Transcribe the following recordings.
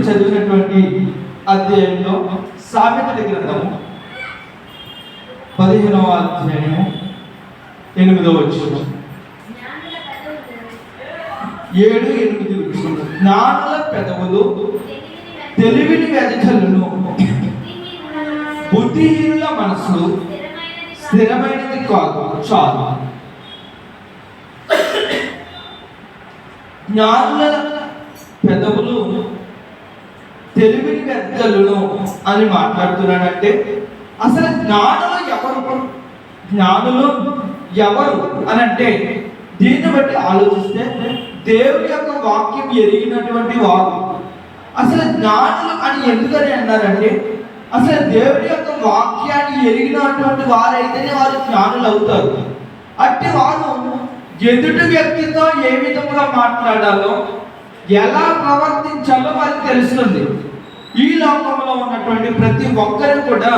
చదివినటువంటి అధ్యాయంలో సామెతల గ్రంథము 15వ అధ్యాయము 8వ వచనం, 7-8 వచనం. జ్ఞానుల పెదవులు తెలివిని వెదజల్లును, బుద్ధిహీనుల మనసు స్థిరమైనది కాదు చాలు. జ్ఞానుల పెదవులు తెలివిని వెదజల్లును అని మాట్లాడుతున్నాడంటే అసలు జ్ఞానులు ఎవరు? జ్ఞానులు ఎవరు అని అంటే దీన్ని బట్టి ఆలోచిస్తే దేవుని యొక్క వాక్యం ఎరిగినటువంటి వారు. అసలు జ్ఞానులు అని ఎందుకని అన్నారంటే అసలు దేవుని యొక్క వాక్యాన్ని ఎరిగినటువంటి వారైతేనే వారు జ్ఞానులు అవుతారు. అట్టి వారు ఎదుటి వ్యక్తితో ఏ విధంగా మాట్లాడాలో, ఎలా ప్రవర్తించాలో వారికి తెలుస్తుంది. ఈ లోకంలో ఉన్నటువంటి ప్రతి ఒక్కరు కూడా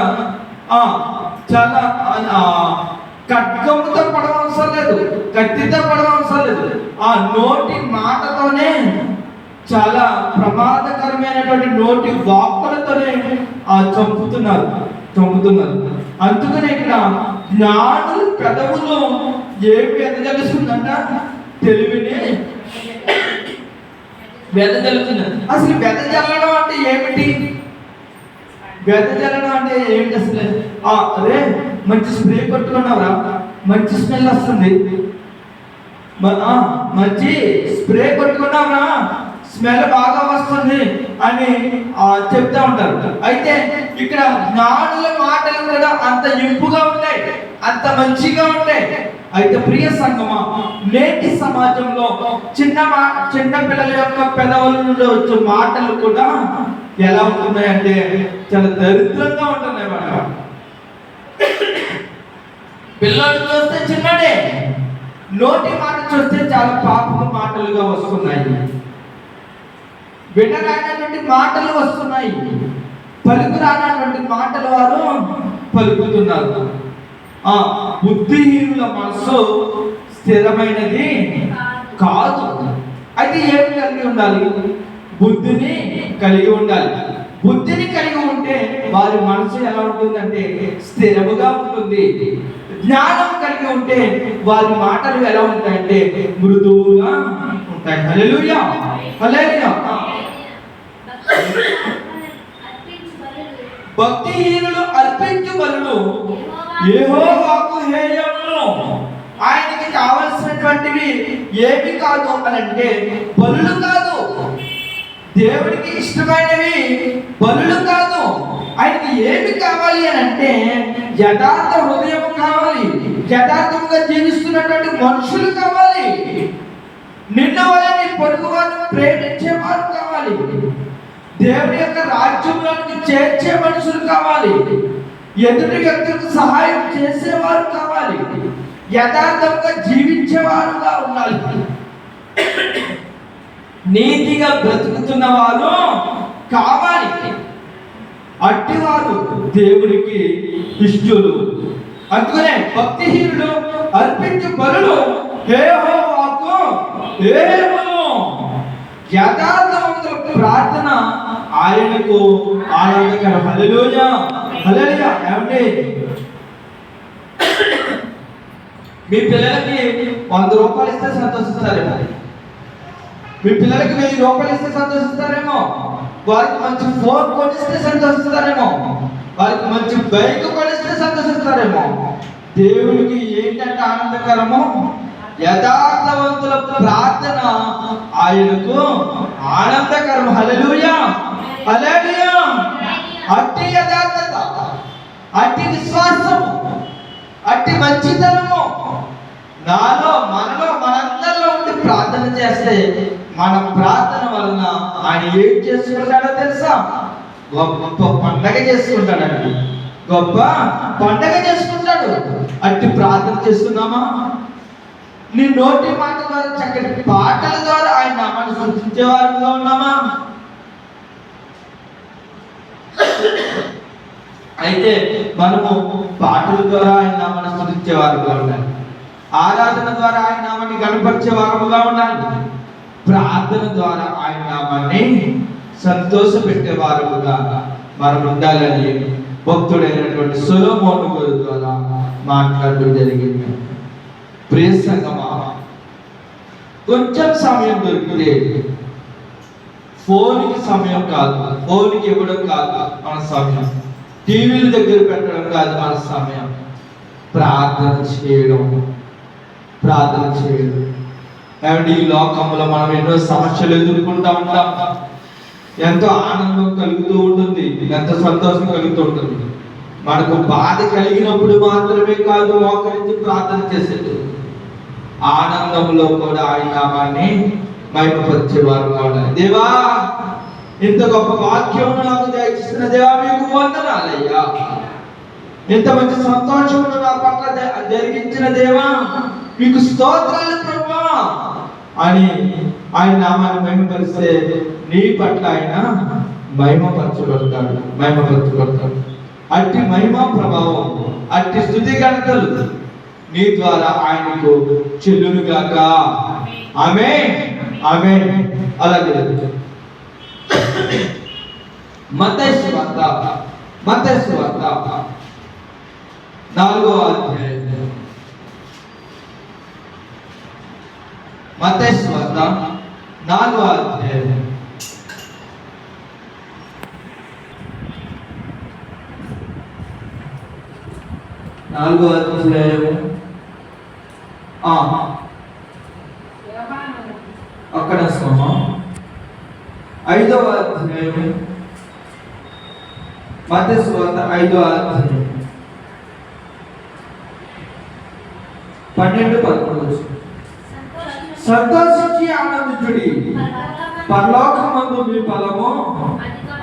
చాలా ఖడ్గముతో పడవలసం లేదు, కత్తితో పడవలసం లేదు. ఆ నోటి మాటతోనే చాలా ప్రమాదకరమైనటువంటి నోటి వాక్కులతోనే చంపుతున్నారు. అందుకనే ఇక్కడ జ్ఞానుల పెదవులు ఏమి వెదజల్లుతుందంట? తెలివిని వెదజల్లుతున్నారు. అసలు వెదజల్లడం అంటే ఏమిటి? వెదజల్లడం అంటే ఏమిటి అసలు? అరే మంచి స్ప్రే కొట్టుకున్నావురా, మంచి స్మెల్ వస్తుంది, మంచి స్ప్రే కొట్టుకున్నావురా, స్మెల్ బాగా వస్తుంది అని చెప్తా ఉంటారు. అయితే ఇక్కడ జ్ఞానుల మాటలు కూడా అంత ఇంపుగా ఉంటాయి, అంత మంచిగా ఉంటాయి. అయితే ప్రియ సంగమా, నేటి సమాజంలో చిన్న పిల్లల యొక్క పెదవుల నుండి వచ్చే మాటలు కూడా ఎలా ఉంటున్నాయంటే చాలా దరిద్రంగా ఉంటున్నాయి. మన పిల్లలు చూస్తే చిన్నడే, నోటి మాట చూస్తే చాలా పాపపు మాటలుగా వస్తున్నాయి, వినరానటువంటి మాటలు వస్తున్నాయి, పలుకురానటువంటి మాటలు వారు పలుకుతున్నారు. బుద్ధిహీనుల మనసు స్థిరమైనది కాదు. అయితే ఏమి కలిగి ఉండాలి? బుద్ధిని కలిగి ఉండాలి. బుద్ధిని కలిగి ఉంటే వారి మనసు ఎలా ఉంటుందంటే స్థిరముగా ఉంటుంది. జ్ఞానం కలిగి ఉంటే వారి మాటలు ఎలా ఉంటాయంటే మృదువుగా ఉంటాయి. హల్లెలూయా, హల్లెలూయా. భక్తిహీనులు అర్పించు బలులు యెహోవాకు హేయములు. ఆయనకి కావలసినటువంటివి ఏమి కాదు అని అంటే బలులు కాదు, దేవుడికి ఇష్టమైనవి బలులు కాదు. ఆయనకి ఏమి కావాలి అని అంటే యథార్థ హృదయం కావాలి, యథార్థంగా జీవిస్తున్నటువంటి మనుషులు కావాలి, నిన్న వాళ్ళని పొరుగు వారిని ప్రేమించేవారు కావాలి, దేవుడి యొక్క రాజ్యంలోకి చేర్చే మనుషులు కావాలి, ఎదుటి వ్యక్తులకు సహాయం చేసేవారు కావాలి, యథార్థంగా జీవించేవారుగా ఉండాలి, నీతిగా బ్రతుకుతున్న వారు కావాలి. అట్టివారు దేవుడికి ఇష్టులు. అందుకనే భక్తిహీనులు అర్పించు బలులు యెహోవాకు హేయములు. యథార్థవంతుల ప్రార్థన ఆయనకు ఆనందకరం. హల్లెలూయా, హల్లెలూయా. ఏమండి, మీ పిల్లలకి 100 రూపాయలు ఇస్తే సంతోషిస్తారేమో, మీ పిల్లలకి 1000 రూపాయలు ఇస్తే సంతోషిస్తారేమో, వారికి మంచి ఫోన్ కొనిస్తే సంతోషిస్తారేమో, వారికి మంచి బైక్ కొనిస్తే సంతోషిస్తారేమో. దేవుడికి ఏంటంటే ఆనందకరము? యథార్థవంతుల ప్రార్థన ఆయనకు ఆనందకరం. హల్లెలూయా, హల్లెలూయా. అట్టి యథార్థత, అట్టి విశ్వాసము, అట్టి మంచితనము మనలో మనందరిలో ఉండి ప్రార్థన చేస్తే మన ప్రార్థన వలన ఆయన ఏం చేసుకుంటాడో తెలుసా? గొప్ప పండగ చేసుకుంటాడండి, గొప్ప పండగ చేసుకుంటాడు. అట్టి ప్రార్థన చేస్తున్నామా? నీ నోటి మాట ద్వారా, చక్కటి పాటల ద్వారా ఆయన నామాన్ని స్తుతించే వారుగా ఉన్నామా? అయితే మనము పాటల ద్వారా ఆయన నామాన్ని స్తుతించే వారుగా ఉండాలి, ఆరాధన ద్వారా ఆయన నామాన్ని గణపరిచే వారుగా ఉండాలి, ప్రార్థన ద్వారా ఆయన నామాన్ని సంతోషపెట్టేవారుగా మనం ఉండాలని భక్తుడైనటువంటి సొలొమోను గారి ద్వారా మాట్లాడడం జరిగింది. ప్రియ సంగమా, కొంచెం సమయం దొరికితే ఫోన్కి సమయం కాదు, ఫోన్కి ఇవ్వడం కాదు మన సమయం, టీవీల దగ్గర పెట్టడం కాదు మన సమయం, ప్రార్థన చేయడం. ఏమంటే ఈ లోకంలో మనం ఎన్నో సమస్యలు ఎదుర్కొంటూ ఉంటాం. ఎంతో ఆనందం కలుగుతూ ఉంటుంది, ఎంతో సంతోషం కలుగుతూ ఉంటుంది. మనకు బాధ కలిగినప్పుడు మాత్రమే కాదు మోకరించి ప్రార్థన చేసేది, ఆనందంలో కూడా ఆయన నామాన్ని మహిమపరిచేవారు కావాలి. దేవా, ఇంత గొప్ప వాక్యం నాకు దయచేసిన దేవా మీకు వందనాలయ్యా, ఇంత మంచి సంతోషమును నా పట్ల జరిగించిన దేవా మీకు స్తోత్రాలు ప్రభువా అని ఆయన నామాన్ని మహిమపరిస్తే నీ పట్ల ఆయన మహిమపరచబడతాడు. అట్టి మహిమ ప్రభావం, అట్టి స్తుతి ఘనతలు నీ ద్వారా ఆయనకు చెల్లునుగాక. ఆమేన్, ఆమేన్. అలాగే మత్తయి సువార్త 4వ అధ్యాయం, మత్తయి సువార్త 4వ అధ్యాయం 4వ అధ్యాయం అక్కడ 5వ అధ్యాయం, మత్తయి సువార్త 5వ అధ్యాయం 12-13. సంతోషించి ఆనందించుడి, పరలోకమందు మీ ఫలము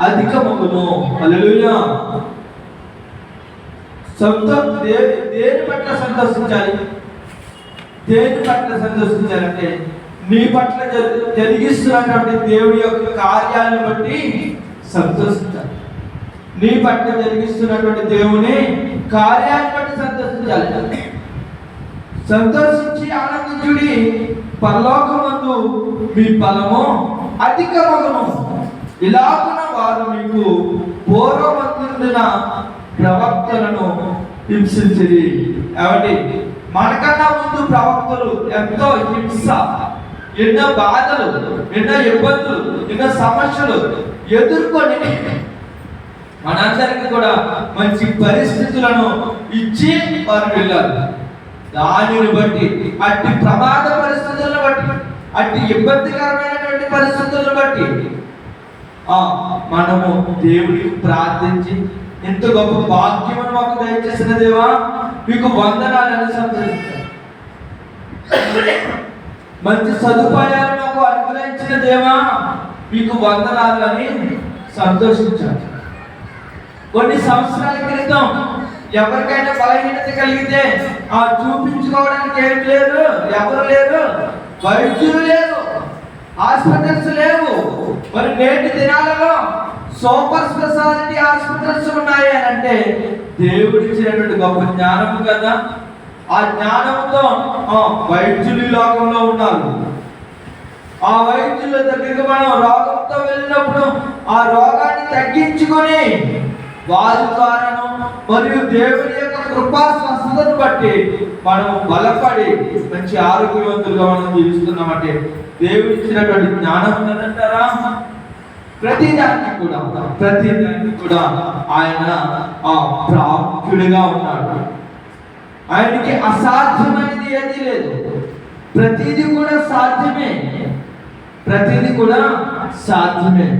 అధికమగును. హల్లెలూయా. దేని పట్ల సంతోషించాలి? అంటే నీ పట్ల జరిగిస్తున్నటువంటి దేవుడి యొక్క కార్యాలను బట్టి సంతోషించాలి. నీ పట్ల జరిగిస్తున్నటువంటి దేవుని కార్యాన్ని బట్టి సంతోషించాలి. సంతోషించి ఆనందించుడి, పరలోకమందు మీ ఫలము అధికమగును. ఇలాగున వారు మీకు పూర్వమందున ప్రవక్తలను హింసించిరి. కాబట్టి మనకన్నా ముందు ప్రవక్తలు ఎంతో హింస, ఎన్నో బాధలు, ఎన్నో ఇబ్బందులు, ఎన్నో సమస్యలు ఎదుర్కొని మనందరికీ కూడా మంచి పరిస్థితులను ఇచ్చి వారు వెళ్ళారు. దానిని బట్టి, అట్టి ప్రమాద పరిస్థితులను బట్టి, అట్టి ఇబ్బందికరమైనటువంటి పరిస్థితులను బట్టి మనము దేవుడికి ప్రార్థించి ఎంత గొప్ప భాగ్యమును మాకు దయచేసిన దేవా మీకు వందనాలను సంతోషించాలి. మంచి సదుపాయాలు మాకు అనుగ్రహించిన దేవా మీకు వందనాలని సంతోషించాలి. కొన్ని సంవత్సరాల క్రితం ఎవరికైనా బలహీనత కలిగితే చూపించుకోవడానికి ఏం లేదు, ఎవరు లేరు, వైద్యులు లేరు, హాస్పిటల్స్ లేవు. మరి నేటి దినాలలో సూపర్ స్పెషాలిటీ హాస్పిటల్స్ ఉన్నాయి అని అంటే దేవుడి ఇచ్చినటువంటి గొప్ప జ్ఞానము కదా. ఆ జ్ఞానంతో వైద్యులు లోకంలో ఉన్నారు. ఆ వైద్యుల దగ్గరికి మనం రోగంతో వెళ్ళినప్పుడు ఆ రోగాన్ని తగ్గించుకొని వారి ద్వారాను మరియు దేవుడి యొక్క కృపా స్వస్థతను బట్టి మనం బలపడి మంచి ఆరోగ్యవంతులుగా మనం జీవిస్తున్నామంటే దేవుడు ఇచ్చినటువంటి జ్ఞానం ఉన్నదంటారా? ప్రతిదానికి కూడా ఆయన ప్రాముఖ్యుడిగా ఉన్నాడు. ఆయనకి అసాధ్యమైనది ఏదీ లేదు. ప్రతిదీ కూడా సాధ్యమే.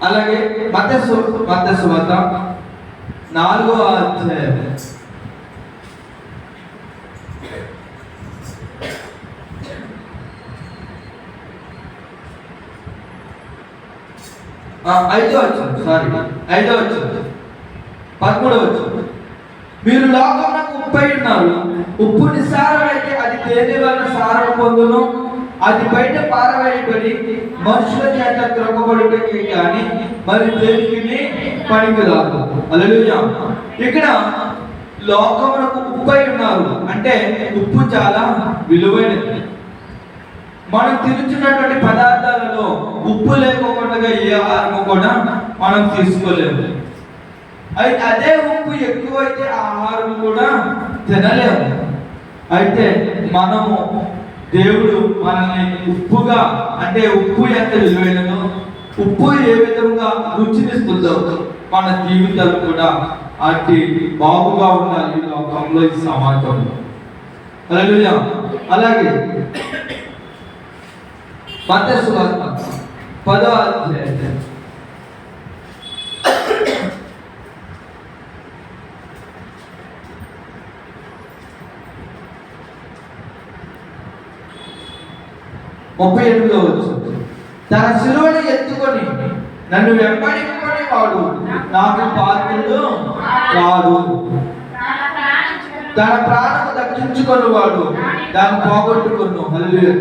అలాగే మత్తయి సువార్త 4వ అధ్యాయం 5వ వచనం 13వ వచనం. మీరు లోకమునకు ఉప్పై ఉన్నారు. ఉప్పు నిస్సారమైతే అది తేనె వలన సారం పొందును. అది బయట పారవేయబడి మనుషుల చేత త్రొక్కబడుటకే కానీ మరి దేనికి పనికిరాదు. హల్లెలూయా. ఇక్కడ లోకమునకు ఉప్పై ఉన్నారు. అంటే ఉప్పు చాలా విలువైనది. మనం తిరుగుతున్నటువంటి పదార్థాలలో ఉప్పు లేకుండా ఏ ఆహారము కూడా మనం తీసుకోలేము. అయితే అదే ఉప్పు ఎక్కువైతే ఆహారం కూడా తినలేము. అయితే మనము దేవుడు మనల్ని ఉప్పుగా, అంటే ఉప్పు ఎంత విలువైనదో, ఉప్పు ఏ విధంగా రుచినిస్తుందో మన జీవితాలు కూడా అట్టి బాగుగా ఉండాలి ఈ లోకంలో, ఈ సమాజంలో. హల్లెలూయా. అలాగే మత్తయి సువార్త 10వ అధ్యాయం 38వ వచనం, తన శిలువను ఎత్తుకొని నన్ను వెంబడించుకొని వాడు నాకు పాత్రుడు కాదు. తన ప్రాణము దక్కించుకొని వాడు దాన్ని పోగొట్టుకును. హల్లెలూయా.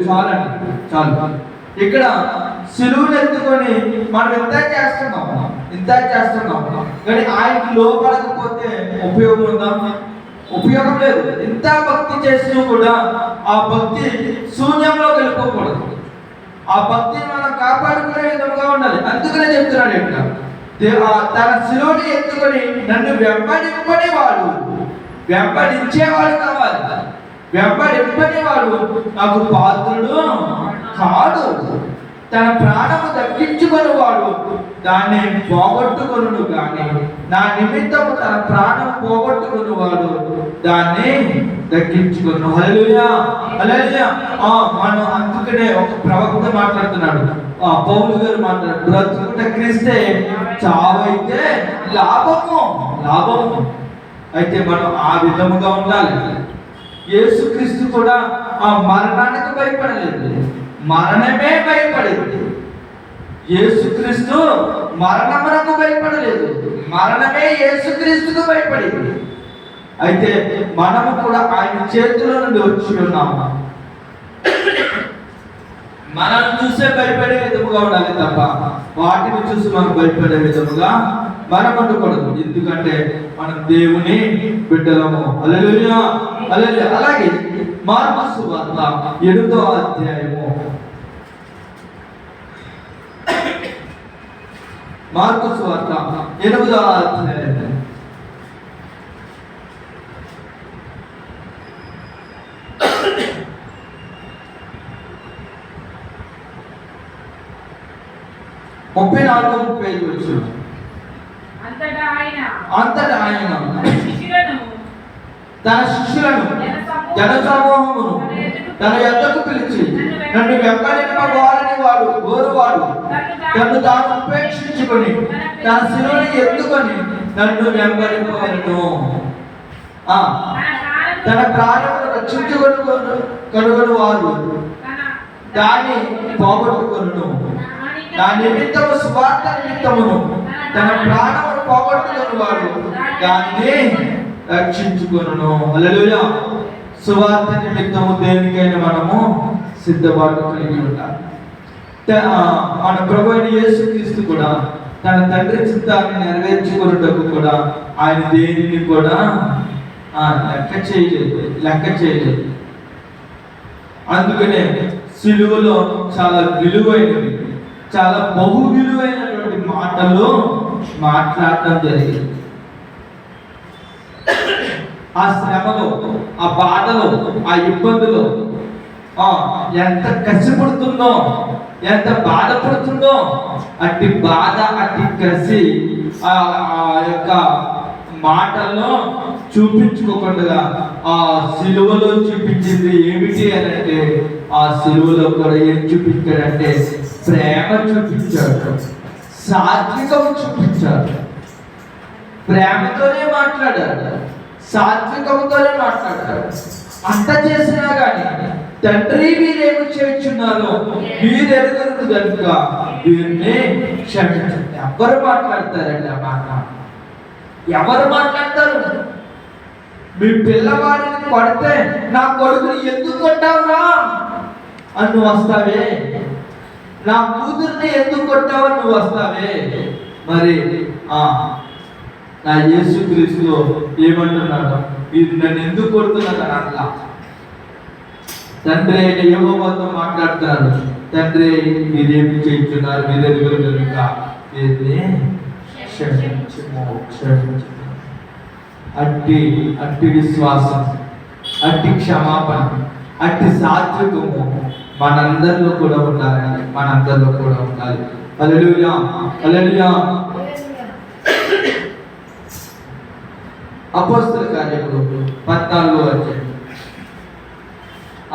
చాలు. ఇక్కడ శిలువను ఎత్తుకొని మనం ఇంత చేస్తున్నాం కానీ ఆయనకి లోపడకపోతే ఉపయోగం ఉందా? ఉపయోగం లేదు. ఇంత భక్తి చేస్తూ కూడా ఆ భక్తి శూన్యంలో వెళ్ళిపోకూడదు. ఆ భక్తిని మనం కాపాడుకునే విధంగా ఉండాలి. అందుకనే చెప్తున్నాడు ఇక్కడ, తన శిలువను ఎత్తుకొని నన్ను వెంబడింపని వాడు, వెంబడించేవాడు కావాలి. వెంబడింపని వాడు నాకు పాత్రుడు కాడు. తన ప్రాణము దక్కించుకొని వాడు దాన్ని పోగొట్టుకొను కానీ, నా నిమిత్తము తన ప్రాణం పోగొట్టుకుని వాడు దాన్ని దక్కించుకొను. హల్లెలూయా. మనం అందుకనే ఒక ప్రవక్త మాట్లాడుతున్నాడు, పౌలు గారు మాట్లాడు, బ్రతుకుట క్రీస్తే చావైతే లాభము. అయితే మనం ఆ విధముగా ఉండాలి. యేసుక్రీస్తు కూడా ఆ మరణానికి భయపడలేదు, మరణమే భయపడేది. యేసుక్రీస్తు మరణమునకు భయపడలేదు, మరణమే యేసుక్రీస్తుకు భయపడేది. అయితే మనము కూడా ఆయన చేతిలో నుండి వచ్చి ఉన్నాము. మనం చూసే భయపడే విధముగా ఉండాలి తప్ప వాటిని చూసి మనం భయపడే విధముగా మనం ఉండకూడదు. ఎందుకంటే మనం దేవుని బిడ్డలము. హల్లెలూయా. అలాగే మార్కు సువార్త 8వ అధ్యాయము, మార్కు సువార్త 8వ అధ్యాయం 34-35 వచనం. అంతటా ఆయన తన శిష్యులను జనసమూహమును తన యొద్దకు పిలిచి, నన్ను వెంబడింపవాలని కోరువాడు తను తాను ఉపేక్షించుకొని తన శిలువను ఎత్తుకొని నన్ను వెంబడింపవలెను. తన ప్రాణమును రక్షించుకొను వారు దాన్ని పోగొట్టుకొను. నా నిమిత్తము, సువార్త నిమిత్తమును తన ప్రాణమును పోగొట్టుకుని వాడు దాన్ని రక్షించుకొను. హల్లెలూయా. సువార్త నిమిత్తము దేనికైనా మనము సిద్ధపాటు కలిగి ఉండాలి. మన ప్రభువైన యేసుక్రీస్తు కూడా తన తండ్రి చిత్తాన్ని నెరవేర్చుకున్నటకు కూడా ఆయన దేనిని కూడా లెక్క చేయలేదు. అందుకనే సిలువలో చాలా విలువైనవి, చాలా బహు విలువైనటువంటి మాటలు మాట్లాడటం జరిగింది. ఆ శ్రమలో, ఆ బాధలో, ఆ ఇబ్బందులో ఎంత కసిపడుతుందో, ఎంత బాధపడుతుందో, అట్టి బాధ, అట్టి కసి ఆ యొక్క మాటల్లో చూపించుకోకుండా ఆ సిలువలో చూపించింది ఏమిటి అని అంటే, ఆ సిలువలో కూడా ఏం చూపించాడంటే ప్రేమ చూపించాడు, సాత్వికం చూపించాడు. ప్రేమతోనే మాట్లాడాడు, సాత్వికంతోనే మాట్లాడాడు. అంత చేసినా కానీ తండ్రి మీరేమి చేయుచున్నారో మీరు ఎరుగరు కనుక వీరిని క్షమించండి. ఎవరు మాట్లాడతారండి ఆ మాట? ఎవరు మాట్లాడతారు? మీ పిల్లవాడిని కొడితే నా కొడుకుని ఎందుకు కొట్టావురా అని నువ్వు వస్తావే, నా కూతుర్ని ఎందుకు కొట్టావు నువ్వు వస్తావే. మరి నా యేసుక్రీస్తు ఏమంటున్నాడు, మీరు నన్ను ఎందుకు కొడుతున్నారు అని అట్లా. తండ్రి అయిన యెహోవాతో మాట్లాడుతున్నాడు, తండ్రి మీరేమి చేయించున్నారు, మీరు ఎరుగురు కనుక వీరిని క్షమించుము, క్షమించుము. అట్టి విశ్వాసం, అట్టి క్షమాపణ, అట్టి సాత్వికము మనందరిలో కూడా ఉండాలి, మనందరిలో కూడా ఉండాలి. హల్లెలూయా, హల్లెలూయా. అపోస్తల కార్యములు 14వ అధ్యాయం,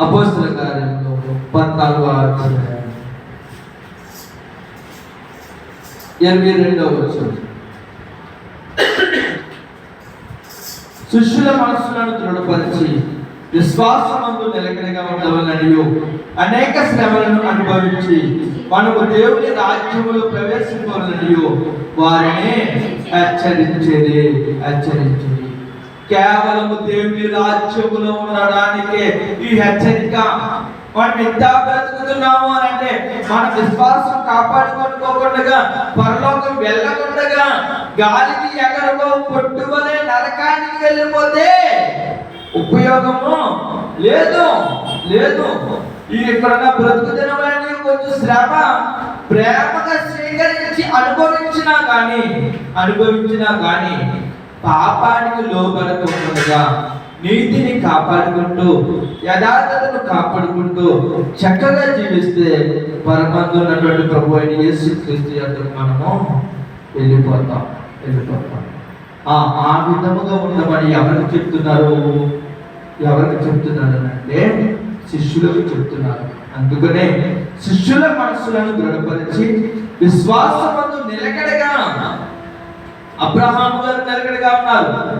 అపోస్తల కార్యములు 14వ అధ్యాయం 22వ వచనం. శిష్యుల మనస్సులను దృఢపరిచి విశ్వాసమందు నిలకడగా ఉండవలననియు అనేక శ్రమలను అనుభవించి మనము దేవుని రాజ్యములో ప్రవేశించవలననియు వారిని హెచ్చరించేది. కేవలము దేవుని రాజ్యములో ఉండడానికే ఈ హెచ్చరిక. మనం ఎంత బ్రతుకుతున్నాము అని అంటే మన విశ్వాసం కాపాడుకోకుండా, పరలోకం వెళ్ళకుండా, గాలికి ఎగరగో పొట్టువలే నరకానికి వెళ్ళిపోతే ఉపయోగము లేదు. ఈ ఇక్కడున్న బ్రతుకు దినములని కొంచెం శ్రమ ప్రేమగా స్వీకరించి అనుభవించినా కానీ పాపానికి లోబడకుండా, నీతిని కాపాడుకుంటూ, యథార్థతను కాపాడుకుంటూ చక్కగా జీవిస్తే పరమందు ఉన్నటువంటి ప్రభు అయిన యేసుక్రీస్తు యొద్దకు మనము వెళ్ళిపోతాం. ఆ విధముగా ఉండమని ఎవరికి చెప్తున్నారు అంటే శిష్యులకు చెప్తున్నారు. అందుకనే శిష్యుల మనస్సులను దృఢపరిచి విశ్వాసమందు నిలకడగా, అబ్రహాము గారు నిలకడగా ఉన్నారు,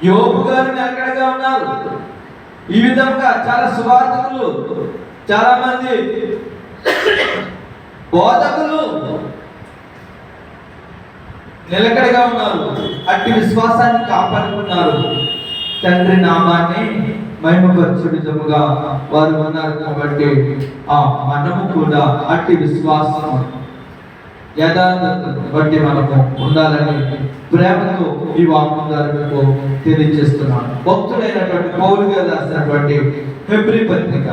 యోబు గారు నిలకడగా ఉన్నారు. ఈ విధంగా చాలా సువార్తికులు, చాలా మంది బోధకులు నిలకడగా ఉన్నారు, అట్టి విశ్వాసాన్ని కాపాడుకున్నారు. తండ్రి నామాన్ని మహిమపరచు విధముగా వారు ఉన్నారు. కాబట్టి మనము కూడా అట్టి విశ్వాసం, యథార్థతను బట్టి మనము ఉండాలని ప్రేమతో ఈ వాక్యం ద్వారా మీకు తెలియజేస్తున్నాను. భక్తుడైనటువంటి పౌలు గారు రాసినటువంటి హెబ్రీ పత్రిక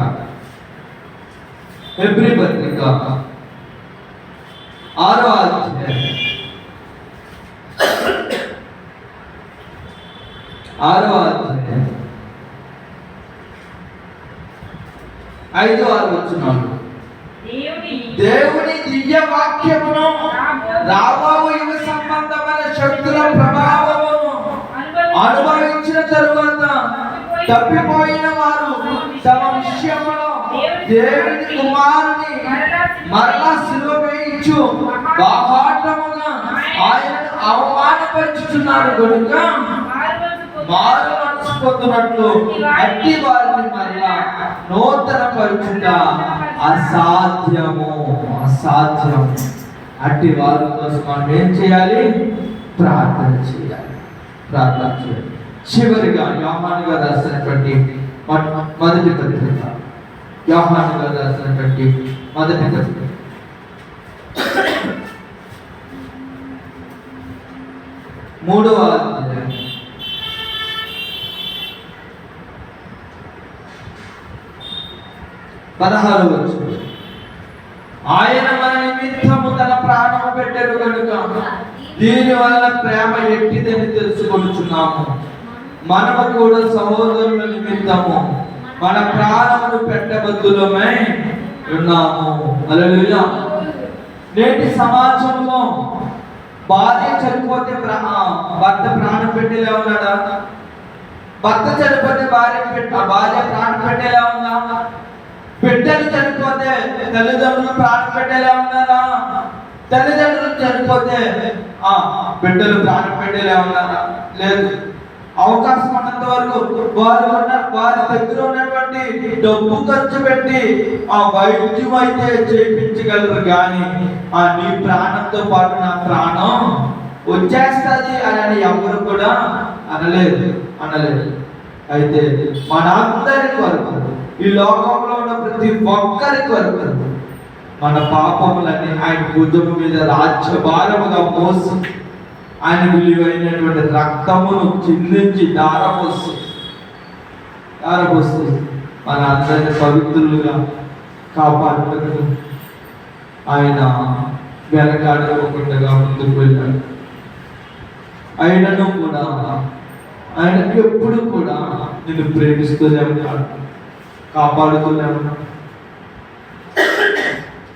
6వ అధ్యాయం 5-6 వచనాలు. దేవుని దివ్య వాక్యమును రాబోవు యుగ సంబంధమైన శక్తుల ప్రభావమును అనుభవించిన తరువాత తప్పిపోయిన వారు తమ విషయంలో దేవుని కుమారుని మరలా సిలువ వేయించు బాహాటముగా ఆయనను అవమానపరుచుచున్నారు కనుక మారు మనసు పొందినట్లు అట్టి వారిని మరలా నూతన పరుచుట అసాధ్యము. అట్టి వారి కోసం మనం ఏం చేయాలి? ప్రార్థన చేయాలి. చివరిగా యోహాను గారు రాసినటువంటి మొదటి పత్రిక 3వ అధ్యాయం 16వ వచనం. ఆయన మన నిమిత్తము తన ప్రాణము పెట్టెను కనుక దీని వలన ప్రేమ ఎట్టిదని తెలుసుకొనుచున్నాము. మనము కూడా సహోదరుల నిమిత్తము మన ప్రాణమును పెట్టబద్దులమై ఉన్నాము. హల్లెలూయా. నేటి సమాజంలో భార్య చనిపోతే భర్త ప్రాణం పెట్టేలా ఉన్నాడా? భర్త చనిపోతే భార్య ప్రాణం పెట్టేలా ఉందా? బిడ్డలు చనిపోతే తల్లిదండ్రులు ప్రాణం పెట్టేలా ఉన్నారా? తల్లిదండ్రులు చనిపోతే బిడ్డలు ప్రాణం పెట్టేలా ఉన్నారా? లేదు. అవకాశం ఉన్నంత వరకు వారి దగ్గర ఉన్నటువంటి డబ్బు ఖర్చు పెట్టి వైద్యం అయితే చేయించగలరు, కానీ నీ ప్రాణంతో పాటు నా ప్రాణం వచ్చేస్తుంది అని ఎవరు కూడా అనలేదు. అయితే మనందరి కొరకు, ఈ లోకంలో ఉన్న ప్రతి ఒక్కరి కొరకు మన పాపములన్నీ ఆయన భుజము మీద రాజ్యభారముగా మోసి ఆయన విలువైనటువంటి రక్తమును చిందించి దారపోస్తూ మన అందరిని పవిత్రులుగా కాపాడుటకు ఆయన వెనకాడుకోకుండా ముందుకు వెళ్ళాడు. ఆయనను కూడా ఆయన ఎప్పుడు కూడా నిన్ను ప్రేమిస్తూనే ఉన్నాడు, కాపాడుతూనే ఉన్నాడు.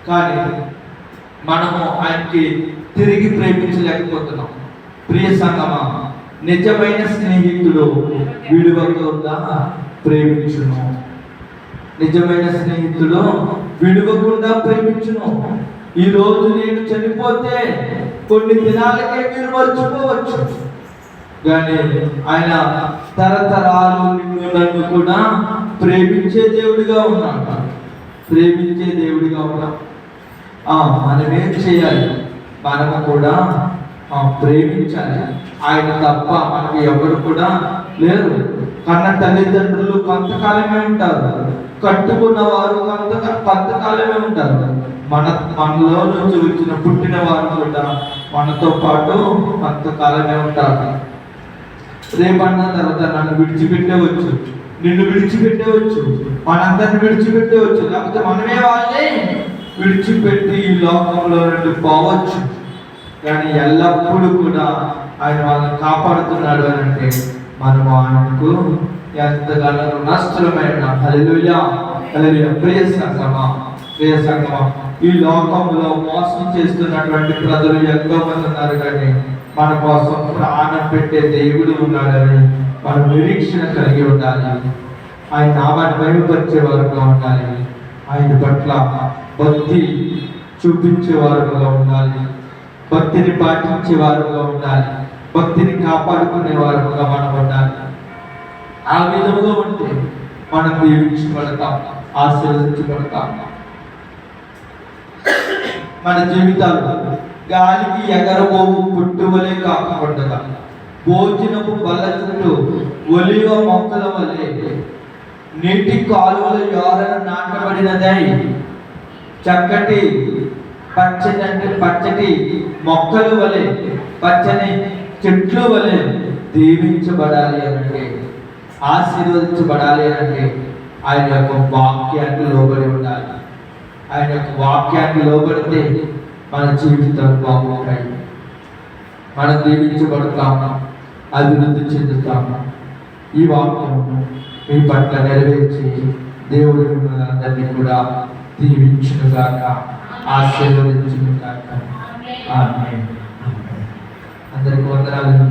కానీ మనము ఆయనకి తిరిగి ప్రేమించలేకపోతున్నాం. ప్రియ సంగమా, నిజమైన స్నేహితుడు విడువకుండా ప్రేమించును. నిజమైన స్నేహితుడు విడువకుండా ప్రేమించును. ఈ రోజు నేను చనిపోతే కొన్ని దినాలకే మీరు మర్చిపోవచ్చు, కానీ ఆయన తరతరాలు నిన్ను నన్ను కూడా ప్రేమించే దేవుడిగా ఉన్నాడు. ప్రేమించే దేవుడిగా ఉన్నాడు. మనమేం చేయాలి? మనము కూడా ప్రేమించాలి. ఆయన తప్ప మనకి ఎవరు కూడా లేరు. కన్న తల్లిదండ్రులు కొంతకాలమే ఉంటారు, కట్టుకున్న వారు కొంతకాలమే ఉంటారు. మనలో నుంచి వచ్చిన పుట్టిన వారు కూడా మనతో పాటు కొంతకాలమే ఉంటారు. రేపన్న తర్వాత నన్ను విడిచిపెట్టవచ్చు, నిన్ను విడిచిపెట్టవచ్చు, మనందరిని విడిచిపెట్టవచ్చు, లేకపోతే మనమే వాళ్ళని విడిచిపెట్టి ఈ లోకంలో నుండి పోవచ్చు. కానీ ఎల్లప్పుడూ కూడా ఆయన వాళ్ళని కాపాడుతున్నాడు అని అంటే మనము ఆయనకు ఎంతగానో రుణస్థులమైన. హల్లెలూయా, హల్లెలూయా. ప్రియ సంగమా, ఈ లోకంలో మోసం చేస్తున్నటువంటి ప్రజలు ఎంతో మంది ఉన్నారు, కానీ మన కోసం ప్రాణం పెట్టే దేవుడు ఉన్నాడని మనం నిరీక్షణ కలిగి ఉండాలి. ఆయన నామాన్ని మహిమపరిచే వారుగా ఉండాలి. ఆయన పట్ల భక్తి చూపించే వారుగా ఉండాలి. భక్తిని పాటించే వారుగా ఉండాలి. భక్తిని కాపాడుకునే వారుగా మనం ఉండాలి. ఆ విధంగా ఉంటే మనం దీవించబడతాం, ఆశీర్వదించబడతాం. మన జీవితాలు గాలికి ఎగరబోవు పుట్టువలే కాకుండా భోజనపు బల్ల చుట్టూ ఒలివ మొక్కల వలె నీటి కాలువల యోరన నాటబడినదై చక్కటి పచ్చటి మొక్కల వలె, పచ్చని చెట్లు వలె దీవించబడాలి అంటే, ఆశీర్వదించబడాలి అంటే ఆయన యొక్క వాక్యానికి లోబడి ఉండాలి. ఆయన యొక్క వాక్యాన్ని లోబడితే మన జీవితాలు బాగుంటాయి. మనం దీవించబడతాము, అభివృద్ధి చెందుతాము. ఈ వాక్యం మీ పట్ల నెరవేర్చి దేవుడు మిమ్మల్ని అందరినీ కూడా దీవించునుగాక, ఆశీర్వదించునుగాక. ఆమేన్. అందరికీ వందనాలు.